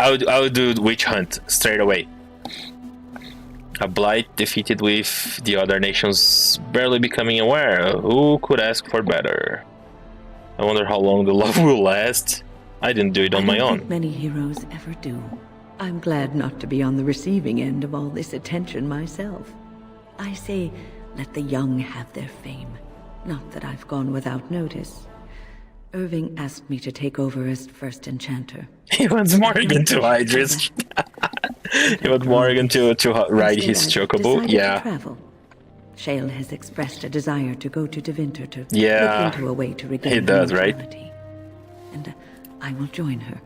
I would do witch hunt straight away. A blight defeated with the other nations barely becoming aware. Who could ask for better? I wonder how long the love will last. I didn't do it on my own. I don't think many heroes ever do. I'm glad not to be on the receiving end of all this attention myself. I say, let the young have their fame. Not that I've gone without notice. Irving asked me to take over as first enchanter. He wants Morgan to hide his... He wants Morgan to ride his chocobo. Yeah. Travel. Shale has expressed a desire to go to Devinter to look into a way to regain he does, right? And I will join her.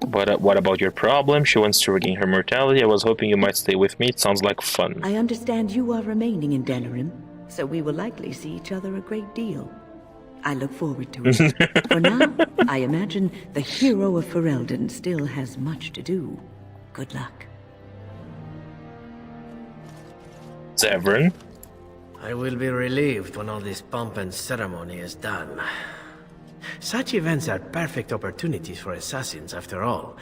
But what about your problem? She wants to regain her mortality. I was hoping you might stay with me. It sounds like fun. I understand you are remaining in Denerim, so we will likely see each other a great deal. I look forward to it. For now, I imagine the hero of Ferelden still has much to do. Good luck. Severin? I will be relieved when all this pomp and ceremony is done. Such events are perfect opportunities for assassins, after all.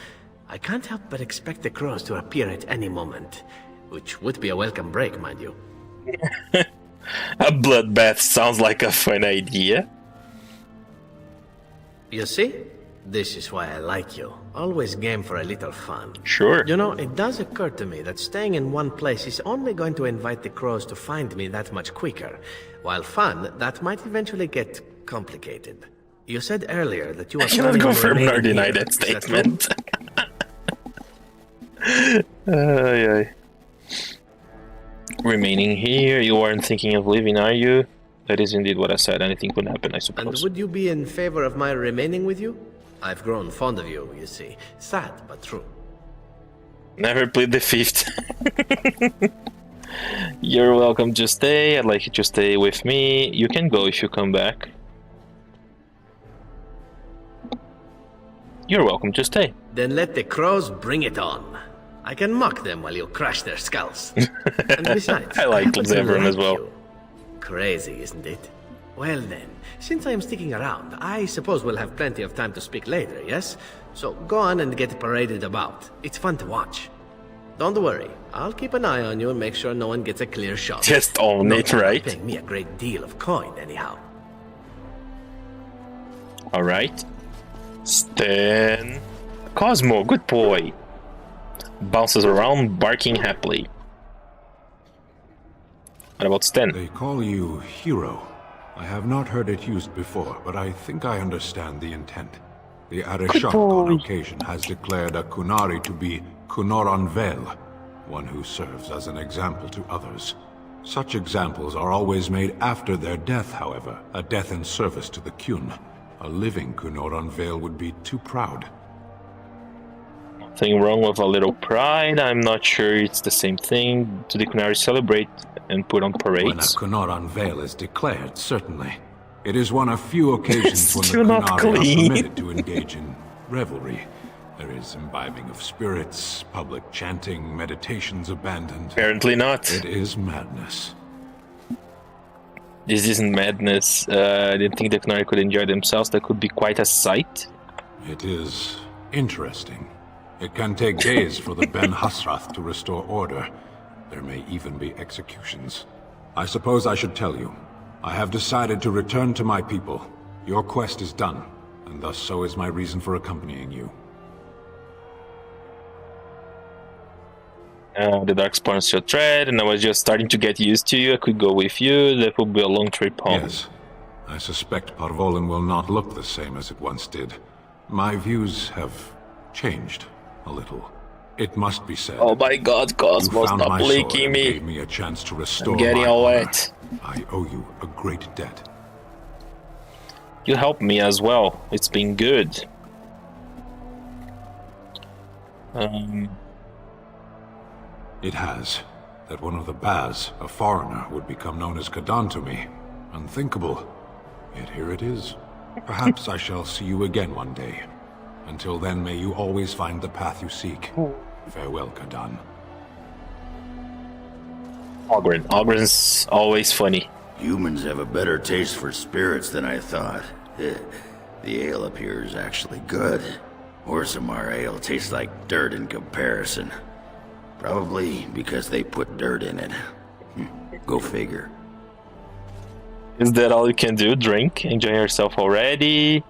I can't help but expect the crows to appear at any moment, which would be a welcome break, mind you. A bloodbath sounds like a fun idea. You see? This is why I like you. Always game for a little fun. Sure. You know, it does occur to me that staying in one place is only going to invite the crows to find me that much quicker. While fun, that might eventually get complicated. You said earlier that you are planning on remaining here. Deny that statement. Remaining here, you aren't thinking of leaving, are you? That is indeed what I said. Anything could happen, I suppose. And would you be in favor of my remaining with you? I've grown fond of you, you see. Sad, but true. Never plead the fifth. You're welcome to stay. I'd like you to stay with me. You can go if you come back. You're welcome to stay. Then let the crows bring it on. I can mock them while you crush their skulls. And besides, I like Severin as well. You. Crazy, isn't it? Well then, since I am sticking around, I suppose we'll have plenty of time to speak later, yes? So go on and get paraded about. It's fun to watch. Don't worry, I'll keep an eye on you and make sure no one gets a clear shot. Just own it, right? Paying me a great deal of coin, anyhow. Alright. Stan. Cosmo, good boy. Bounces around, barking happily. What about Sten? They call you Hero. I have not heard it used before, but I think I understand the intent. The Arishok on occasion has declared a Kunari to be Kunoran Vel, one who serves as an example to others. Such examples are always made after their death, however, a death in service to the Kyun. A living Kunoran Vel would be too proud. Nothing wrong with a little pride. I'm not sure it's the same thing. Do the Kunari celebrate and put on parades? When a Kunoran Vel is declared, certainly. It is one of few occasions when the Kunari are permitted to engage in revelry. There is imbibing of spirits, public chanting, meditations abandoned. Apparently not. It is madness. This isn't madness. I didn't think the Kunari could enjoy themselves. That could be quite a sight. It is interesting. It can take days for the Ben Hasrath to restore order. There may even be executions. I suppose I should tell you. I have decided to return to my people. Your quest is done, and thus so is my reason for accompanying you. The Darkspawn still tread, and I was just starting to get used to you. I could go with you. That would be a long trip home. Yes. I suspect Parvolen will not look the same as it once did. My views have changed a little. It must be said. Oh my god, Cosmo, stop blinking me. Gave me a chance to restore I'm getting all wet. I owe you a great debt. You helped me as well. It's been good. It has. That one of the Baz, a foreigner, would become known as Kadan to me. Unthinkable. Yet here it is. Perhaps I shall see you again one day. Until then, may you always find the path you seek. Farewell, Kadan. Ogren. Ogren's always funny. Humans have a better taste for spirits than I thought. The ale up here is actually good. Orzammar ale tastes like dirt in comparison. Probably because they put dirt in it. Go figure. Is that all you can do? Drink? Enjoy yourself already?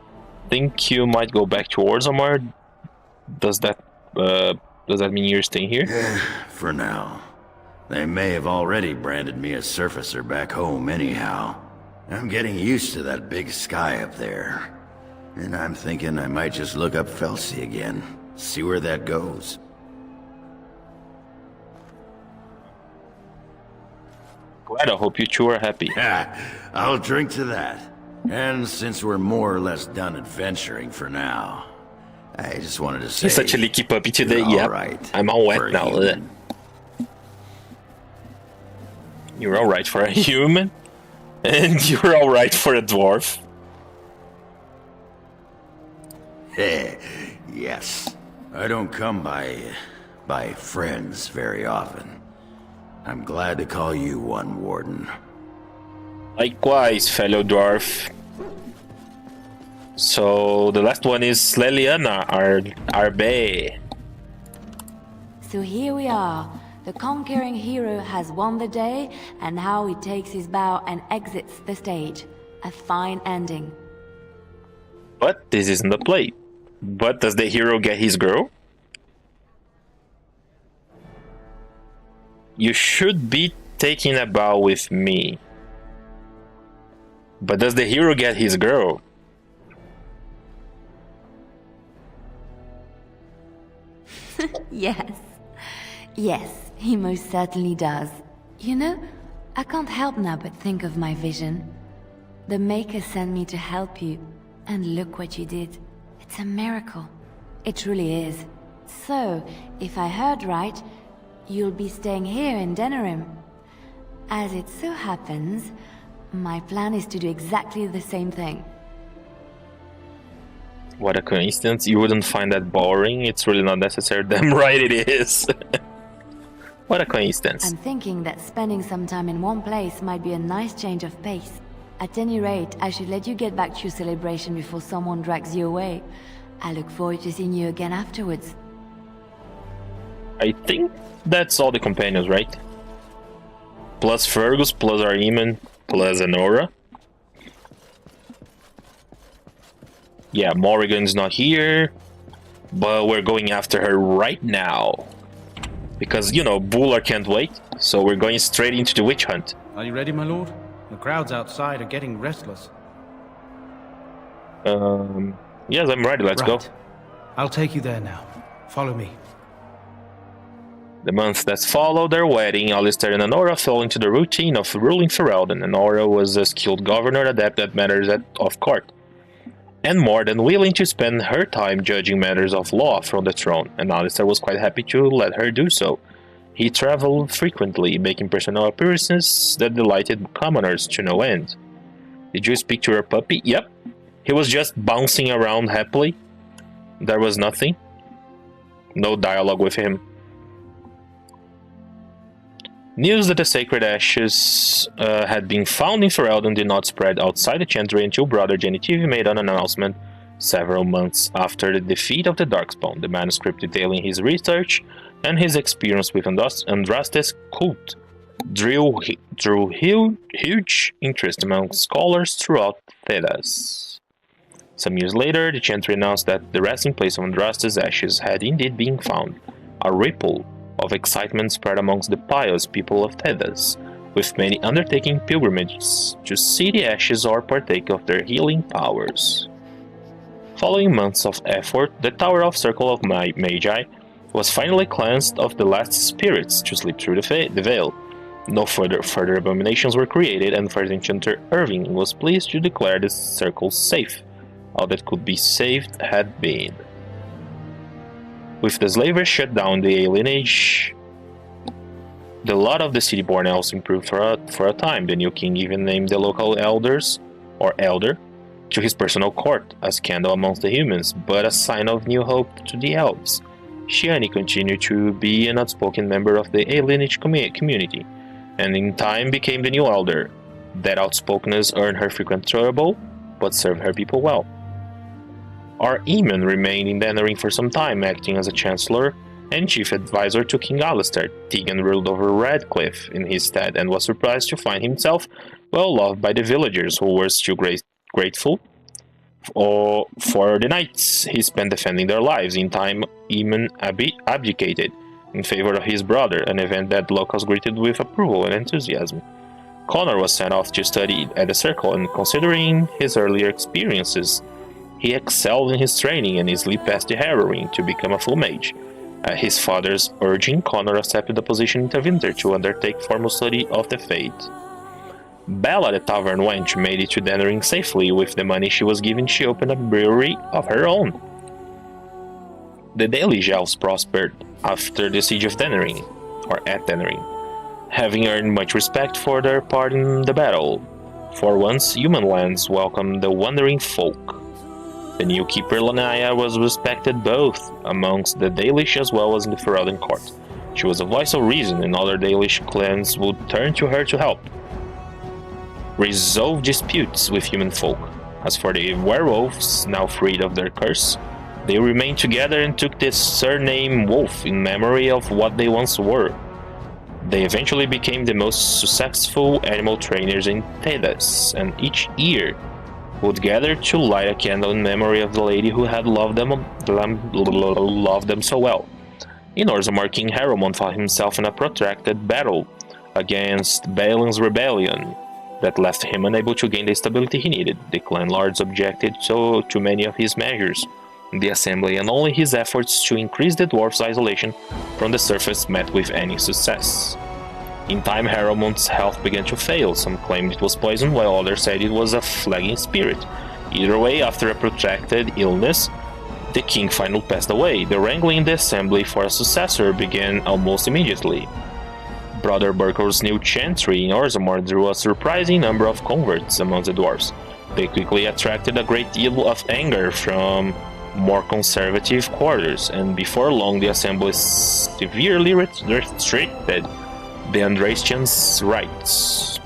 Think you might go back to Orzammar? Does that mean you're staying here? For now. They may have already branded me a surfacer back home anyhow. I'm getting used to that big sky up there. And I'm thinking I might just look up Felsi again. See where that goes. Glad. I hope you two are happy. I'll drink to that. And since we're more or less done adventuring for now, I just wanted to say... He's such a leaky puppy today. You're Yeah, right I'm all for wet a now. human. You're alright for a human, and you're alright for a dwarf. Yes. I don't come by friends very often. I'm glad to call you one, Warden. Likewise, fellow dwarf. So the last one is Leliana, our bae. So here we are. The conquering hero has won the day, and now he takes his bow and exits the stage. A fine ending. But this isn't the play. But does the hero get his girl? You should be taking a bow with me. But does the hero get his girl? Yes. Yes, he most certainly does. You know, I can't help now but think of my vision. The Maker sent me to help you, and look what you did. It's a miracle. It truly is. So, if I heard right, you'll be staying here in Denerim. As it so happens, my plan is to do exactly the same thing. What a coincidence. You wouldn't find that boring. It's really not necessary. Damn right it is. What a coincidence. I'm thinking that spending some time in one place might be a nice change of pace. At any rate, I should let you get back to your celebration before someone drags you away. I look forward to seeing you again afterwards. I think that's all the companions, right? Plus Fergus, plus Ariman, plus Anora. Yeah, Morrigan's not here, but we're going after her right now. Because, you know, Buller can't wait, so we're going straight into the witch hunt. Are you ready, my lord? The crowds outside are getting restless. Yes, I'm ready, let's go. I'll take you there now. Follow me. The months that followed their wedding, Alistair and Anora fell into the routine of ruling Ferelden. Anora was a skilled governor adept at matters of court, and more than willing to spend her time judging matters of law from the throne, and Alistair was quite happy to let her do so. He traveled frequently, making personal appearances that delighted commoners to no end. Did you speak to your puppy? Yep. He was just bouncing around happily. There was nothing. No dialogue with him. News that the sacred ashes had been found in Ferelden did not spread outside the Chantry until Brother Genitive made an announcement several months after the defeat of the Darkspawn. The manuscript detailing his research and his experience with Andraste's cult drew huge interest among scholars throughout Thedas. Some years later, the Chantry announced that the resting place of Andraste's ashes had indeed been found. A ripple of excitement spread amongst the pious people of Thedas, with many undertaking pilgrimages to see the ashes or partake of their healing powers. Following months of effort, the Tower of Circle of Magi was finally cleansed of the last spirits to slip through the veil. No further abominations were created, and First Enchanter Irving was pleased to declare the circle safe. All that could be saved had been. With the slavers shut down the Alien Age, the lot of the city-born elves improved for a time. The new king even named the local elder, to his personal court, a scandal amongst the humans, but a sign of new hope to the elves. Shiani continued to be an outspoken member of the Alien Age community, and in time became the new elder. That outspokenness earned her frequent trouble, but served her people well. Our Eamon remained in Dannering for some time, acting as a chancellor and chief advisor to King Alistair. Tegan ruled over Redcliffe in his stead and was surprised to find himself well loved by the villagers, who were still grateful for the nights he spent defending their lives. In time, Eamon abdicated in favor of his brother, an event that locals greeted with approval and enthusiasm. Connor was sent off to study at the Circle, and considering his earlier experiences, he excelled in his training and easily passed the harrowing to become a full mage. At his father's urging, Connor accepted the position in Winter to undertake formal study of the Fate. Bella, the tavern wench, made it to Dannering safely. With the money she was given, she opened a brewery of her own. The Dalish elves prospered after the siege of Dannering, or at Dannering, having earned much respect for their part in the battle. For once, human lands welcomed the wandering folk. The new keeper Lanaya was respected both amongst the Dalish as well as in the Ferelden court. She was a voice of reason, and other Dalish clans would turn to her to help resolve disputes with human folk. As for the werewolves, now freed of their curse, they remained together and took the surname Wolf in memory of what they once were. They eventually became the most successful animal trainers in Thedas, and each year would gather to light a candle in memory of the lady who had loved them so well. In Orzammar, King Harrowmont found himself in a protracted battle against Baelin's rebellion that left him unable to gain the stability he needed. The clan lords objected to many of his measures in the assembly, and only his efforts to increase the dwarf's isolation from the surface met with any success. In time, Harrowmont's health began to fail. Some claimed it was poison, while others said it was a flagging spirit. Either way, after a protracted illness, the king finally passed away. The wrangling in the assembly for a successor began almost immediately. Brother Burkle's new chantry in Orzammar drew a surprising number of converts among the dwarves. They quickly attracted a great deal of anger from more conservative quarters, and before long the assembly severely restricted the Andrastians' rights.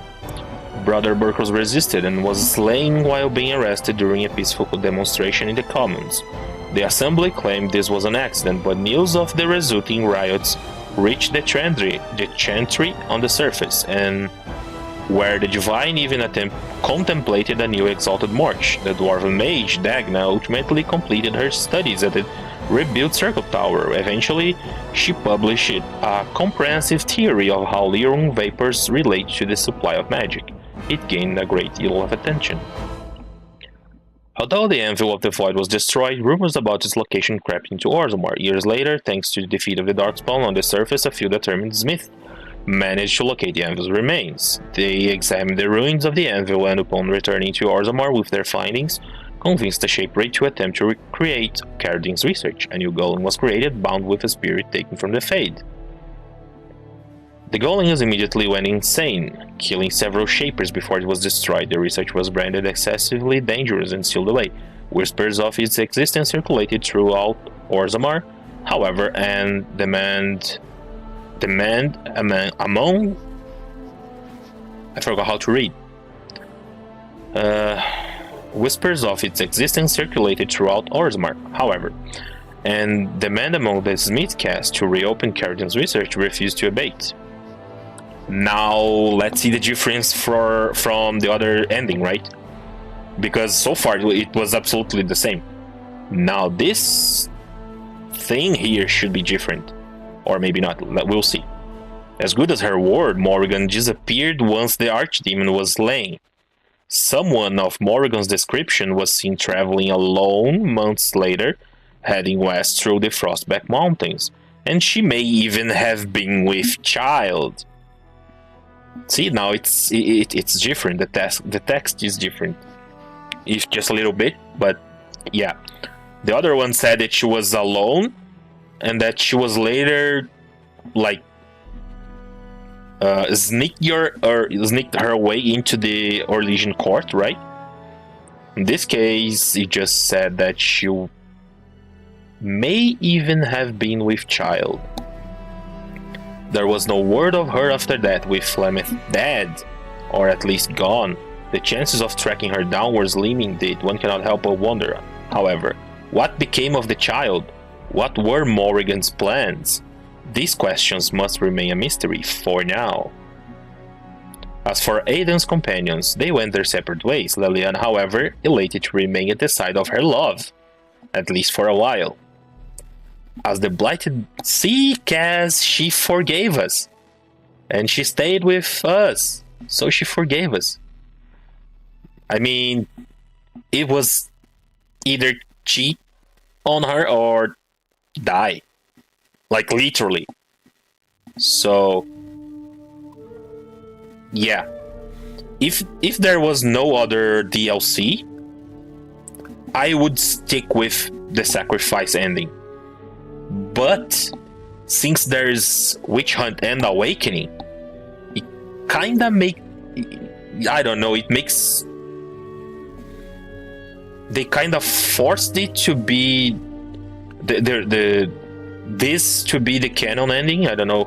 Brother Burkle resisted and was slain while being arrested during a peaceful demonstration in the Commons. The assembly claimed this was an accident, but news of the resulting riots reached the chantry on the surface, and where the divine even contemplated a new exalted march. The dwarven mage Dagna ultimately completed her studies at the rebuilt Circle Tower. Eventually, she published a comprehensive theory of how Lyron vapors relate to the supply of magic. It gained a great deal of attention. Although the Anvil of the Void was destroyed, rumors about its location crept into Orzammar. Years later, thanks to the defeat of the Darkspawn on the surface, a few determined smiths managed to locate the Anvil's remains. They examined the ruins of the Anvil, and upon returning to Orzammar with their findings, convinced the Shaperate to attempt to recreate Cardin's research. A new golem was created, bound with a spirit taken from the Fade. The golem immediately went insane, killing several Shapers before it was destroyed. The research was branded excessively dangerous and sealed away. Whispers of its existence circulated throughout Orzammar, however, and demand among... I forgot how to read. Whispers of its existence circulated throughout Orzammar, however, and demand among the Smith caste to reopen Cardin's research refused to abate. Now, let's see the difference from the other ending, right? Because so far it was absolutely the same. Now this thing here should be different. Or maybe not, we'll see. As good as her word, Morrigan disappeared once the Archdemon was slain. Someone of Morrigan's description was seen traveling alone months later, heading west through the Frostback Mountains. And she may even have been with child. See, now it's different. The text is different. It's just a little bit, but yeah. The other one said that she was alone, and that she was later, like, sneaked her way into the Orlesian court, right? In this case, it just said that she may even have been with child. There was no word of her after that, with Flemeth dead, or at least gone. The chances of tracking her down were slim indeed. One cannot help but wonder, however, What became of the child? What were Morrigan's plans? These questions must remain a mystery for now. As for Aidan's companions, they went their separate ways, Leliana, however, elated to remain at the side of her love, at least for a while. As the blighted see, Kaz, she forgave us. And she stayed with us, so she forgave us. I mean, it was either cheat on her or die. Like, literally. So, yeah. If there was no other DLC, I would stick with the sacrifice ending. But since there's Witch Hunt and Awakening, it kinda I don't know, it makes... They kind of forced it to be this to be the canon ending. I don't know,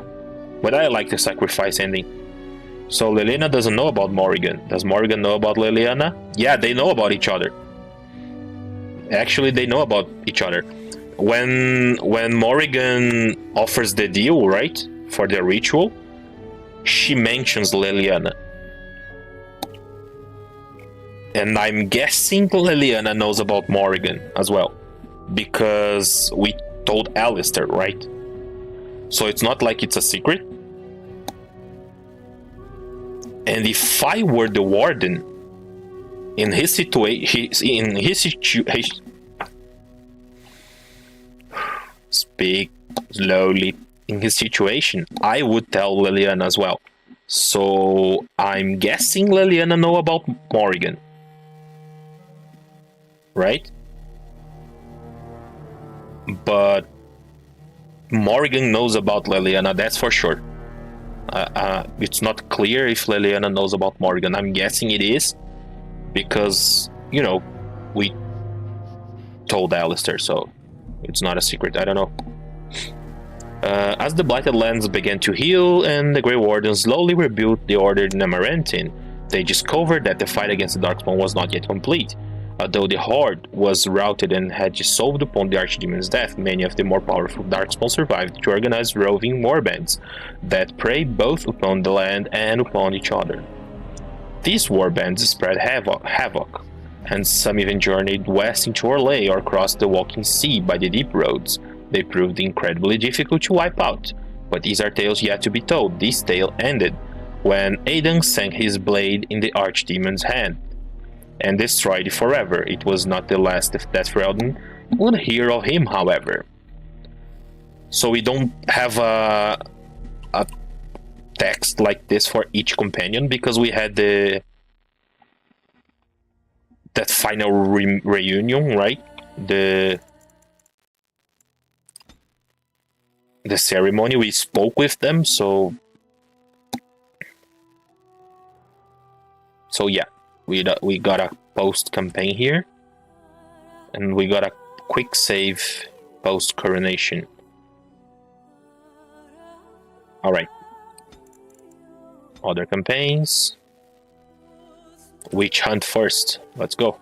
but I like the sacrifice ending. So Leliana doesn't know about Morrigan. Does Morrigan know about Leliana? Yeah, they know about each other. Actually, they know about each other. When Morrigan offers the deal, right, for the ritual, she mentions Leliana. And I'm guessing Leliana knows about Morrigan as well, because we told Alistair, right? So it's not like it's a secret. And if I were the warden, in his situation, speak slowly. In his situation, I would tell Leliana as well. So I'm guessing Leliana know about Morrigan, right? But Morrigan knows about Leliana, that's for sure. It's not clear if Leliana knows about Morrigan. I'm guessing it is, because, you know, we told Alistair, so it's not a secret. I don't know. As the Blighted Lands began to heal and the Grey Wardens slowly rebuilt the Order in Amaranthine, they discovered that the fight against the Darkspawn was not yet complete. Although the Horde was routed and had dissolved upon the Archdemon's death, many of the more powerful Darkspawn survived to organize roving warbands that prey both upon the land and upon each other. These warbands spread havoc, and some even journeyed west into Orlais or crossed the Walking Sea by the deep roads. They proved incredibly difficult to wipe out, but these are tales yet to be told. This tale ended when Aidan sank his blade in the Archdemon's hand and destroyed it forever. It was not the last that Ferelden would hear of him, however. So we don't have a text like this for each companion, because we had that final reunion, right? The ceremony, we spoke with them, so yeah, we got a post campaign here, and we got a quick save post coronation. All right, other campaigns. Witch Hunt first. Let's go.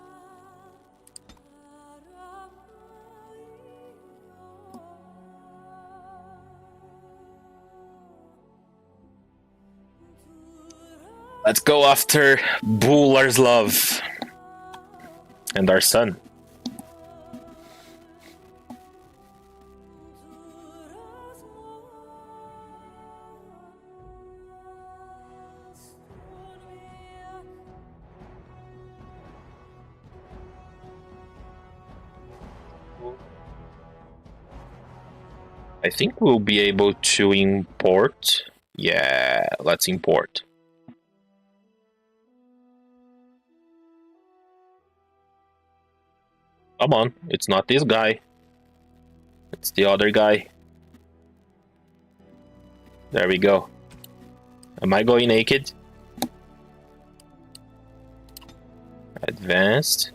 Let's go after Bular's love and our son. I think we'll be able to import. Yeah, let's import. Come on, it's not this guy. It's the other guy. There we go. Am I going naked? Advanced.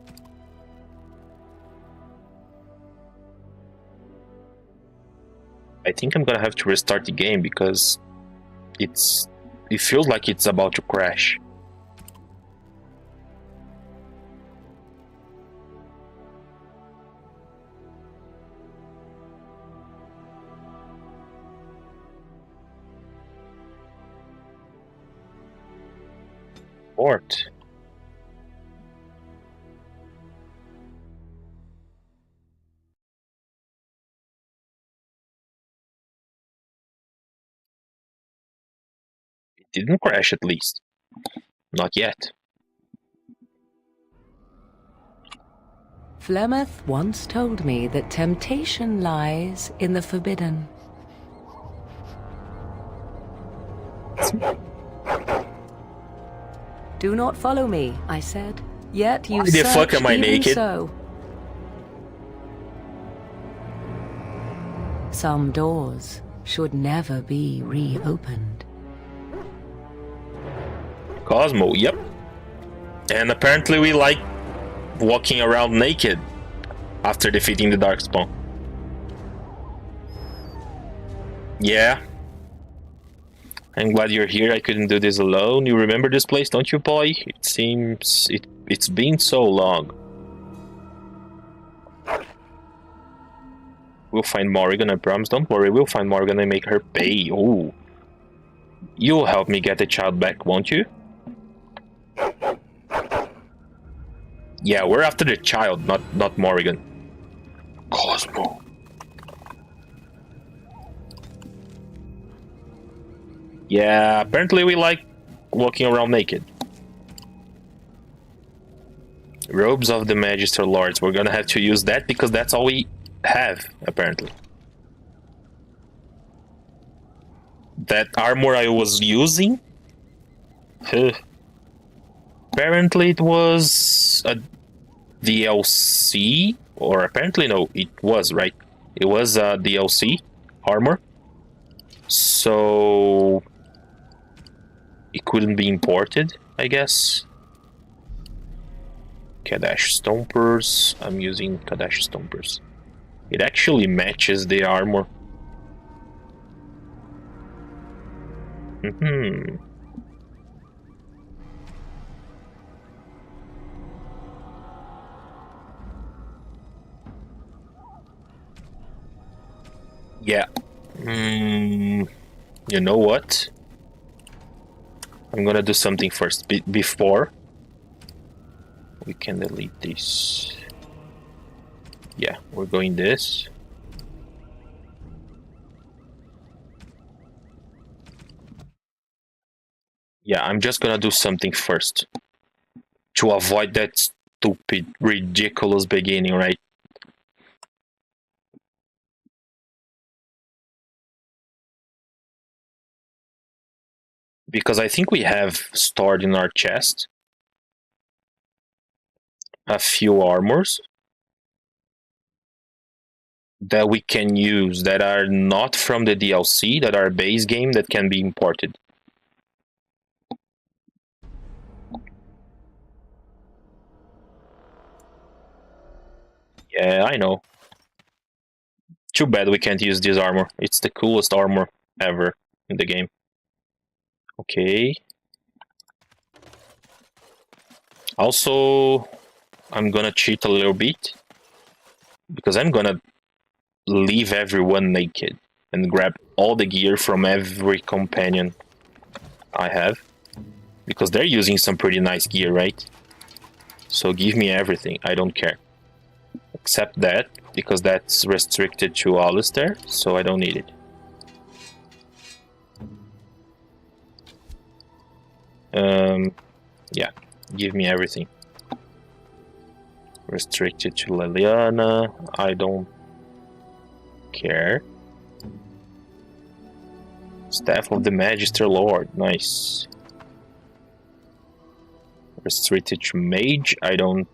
I think I'm gonna have to restart the game because it feels like it's about to crash. Fort. It didn't crash, at least. Not yet. Flemeth once told me that temptation lies in the forbidden. Do not follow me, I said. Yet you Why the fuck am I naked? So. Some doors should never be reopened. Cosmo, yep. And apparently we like walking around naked after defeating the Darkspawn. Yeah. I'm glad you're here. I couldn't do this alone. You remember this place, don't you, boy? It seems it's been so long. We'll find Morrigan, I promise. Don't worry, we'll find Morrigan and make her pay. Ooh. You'll help me get the child back, won't you? Yeah, we're after the child, not Morrigan. Cosmo. Yeah, apparently we like walking around naked. Robes of the Magister Lords. We're gonna have to use that because that's all we have, apparently. That armor I was using? Apparently it was a DLC, or apparently no, it was, right? It was a DLC armor. So it couldn't be imported, I guess. Kadash Stompers. I'm using Kadash Stompers. It actually matches the armor. Yeah. You know what? I'm gonna do something first. Before we can delete this. Yeah, we're going this. Yeah, I'm just gonna do something first to avoid that stupid, ridiculous beginning, right? Because I think we have stored in our chest a few armors that we can use that are not from the DLC, that are base game, that can be imported. Yeah, I know. Too bad we can't use this armor. It's the coolest armor ever in the game. Okay. Also, I'm gonna cheat a little bit because I'm gonna leave everyone naked and grab all the gear from every companion I have, because they're using some pretty nice gear, right? So give me everything, I don't care. Except that, because that's restricted to Alistair, so I don't need it. Yeah, give me everything. Restricted to Liliana, I don't care. Staff of the Magister Lord, nice. Restricted to Mage, I don't...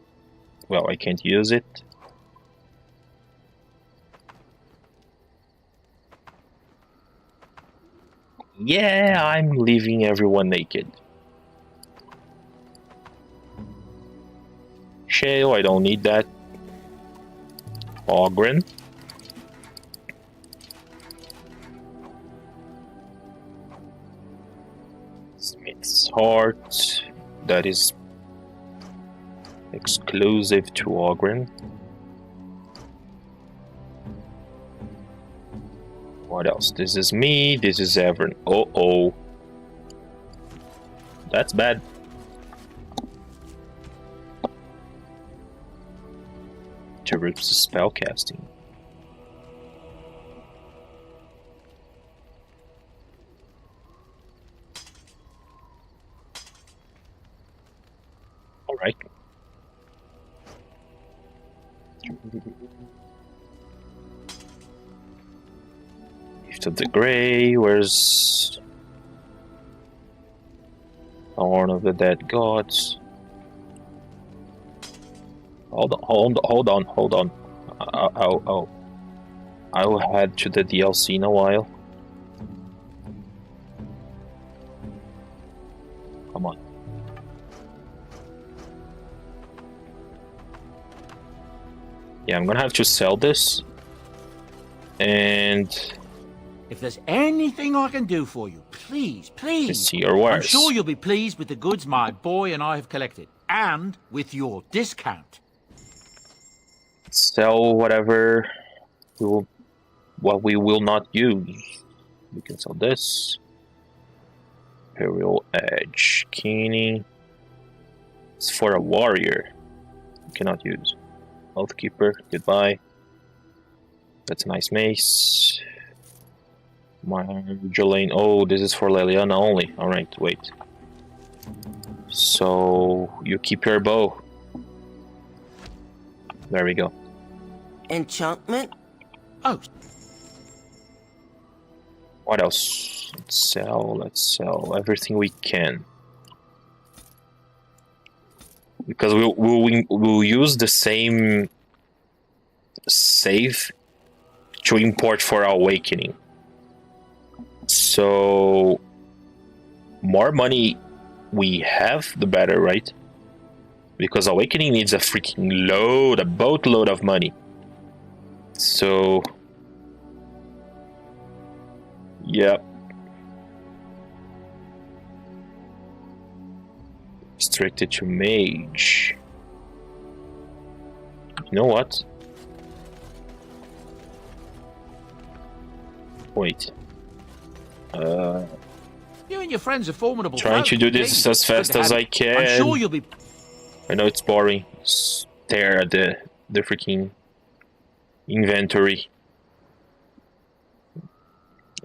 Well, I can't use it. Yeah, I'm leaving everyone naked. Shale, I don't need that. Ogren. Smith's Heart. That is exclusive to Ogren. What else? This is me, this is Everin. Oh. That's bad. spellcasting. Alright. Gift of the Grey, where's Horn of the Dead Gods? Hold on. I will head to the DLC in a while. Come on. Yeah, I'm gonna have to sell this. And If there's anything I can do for you, please, please. let's see your wares. I'm sure you'll be pleased with the goods my boy and I have collected, and with your discount. Sell whatever what we will not use. We can sell this. Imperial Edge. Keening. It's for a warrior. You cannot use. Oathkeeper, goodbye. That's a nice mace. Marjolaine. Oh, this is for Leliana only. Alright, wait. So you keep your bow. There we go. Enchantment? Oh, What else? Let's sell everything we can. Because we'll use the same save to import for Awakening. So more money we have, the better, right? Because Awakening needs a freaking a boatload of money. So yeah. Restricted to mage. You know what? Wait. you and your friends are formidable. Trying to do this as fast as I can. I'm sure you'll be. I know it's boring. Stare at the freaking inventory.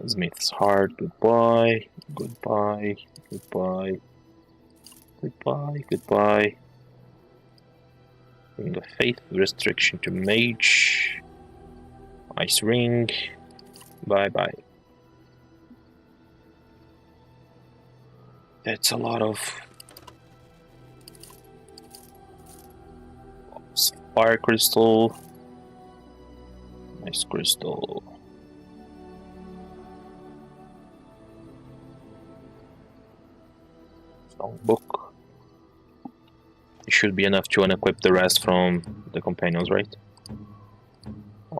Smith's Heart. Goodbye. Goodbye. Goodbye. Goodbye. Goodbye. Ring of Faith. Restriction to Mage. Ice Ring. Bye bye. That's a lot of Fire Crystal. Nice crystal. Songbook. It should be enough to unequip the rest from the companions, right?